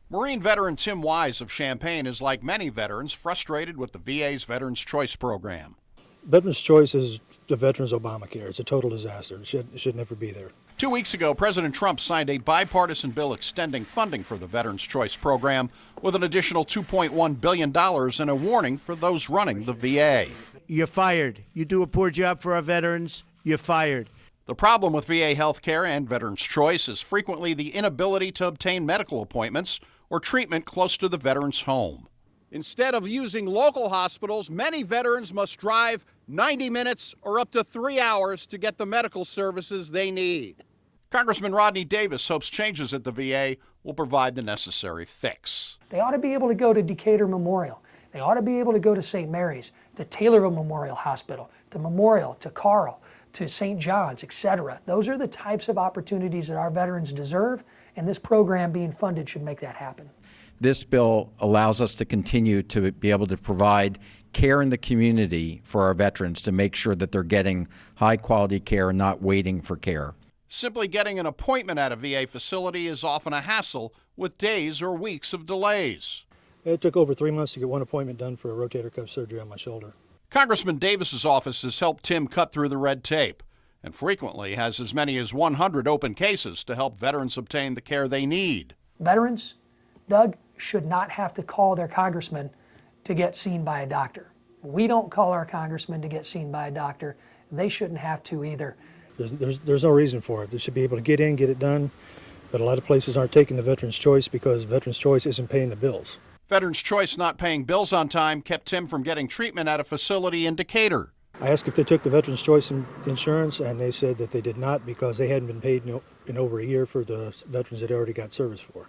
Marine veteran Tim Wise of Champaign is, like many veterans, frustrated with the VA's Veterans Choice program. Veterans Choice is the Veterans Obamacare. It's a total disaster. It should never be there. 2 weeks ago, President Trump signed a bipartisan bill extending funding for the Veterans Choice program with an additional $2.1 billion and a warning for those running the VA. You're fired. You do a poor job for our veterans, you're fired. The problem with VA health care and Veterans Choice is frequently the inability to obtain medical appointments or treatment close to the veteran's home. Instead of using local hospitals, many veterans must drive 90 minutes or up to 3 hours to get the medical services they need. Congressman Rodney Davis hopes changes at the VA will provide the necessary fix. They ought to be able to go to Decatur Memorial. They ought to be able to go to St. Mary's, to Taylorville Memorial Hospital, to Memorial, to Carl, to St. John's, etc. Those are the types of opportunities that our veterans deserve, and this program being funded should make that happen. This bill allows us to continue to be able to provide care in the community for our veterans to make sure that they're getting high-quality care and not waiting for care. Simply getting an appointment at a VA facility is often a hassle with days or weeks of delays. It took over 3 months to get one appointment done for a rotator cuff surgery on my shoulder. Congressman Davis's office has helped Tim cut through the red tape and frequently has as many as 100 open cases to help veterans obtain the care they need. Veterans, Doug, should not have to call their congressman to get seen by a doctor. We don't call our congressman to get seen by a doctor. They shouldn't have to either. There's no reason for it. They should be able to get in, get it done, but a lot of places aren't taking the Veterans Choice because Veterans Choice isn't paying the bills. Veterans Choice not paying bills on time kept Tim from getting treatment at a facility in Decatur. I asked if they took the Veterans Choice insurance, and they said that they did not because they hadn't been paid in over a year for the veterans that already got service for.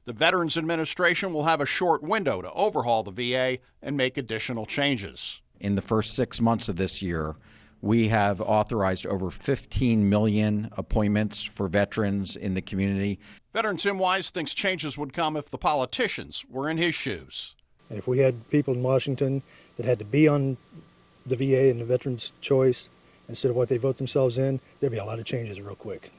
The Veterans Administration will have a short window to overhaul the VA and make additional changes. In the first 6 months of this year, we have authorized over 15 million appointments for veterans in the community. Veteran Tim Wise thinks changes would come if the politicians were in his shoes. And if we had people in Washington that had to be on the VA and the Veterans Choice instead of what they vote themselves in, there'd be a lot of changes real quick.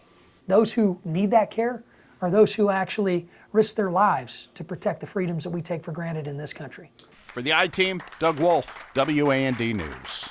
Those who need that care are those who actually risk their lives to protect the freedoms that we take for granted in this country. For the I-Team, Doug Wolfe, WAND News.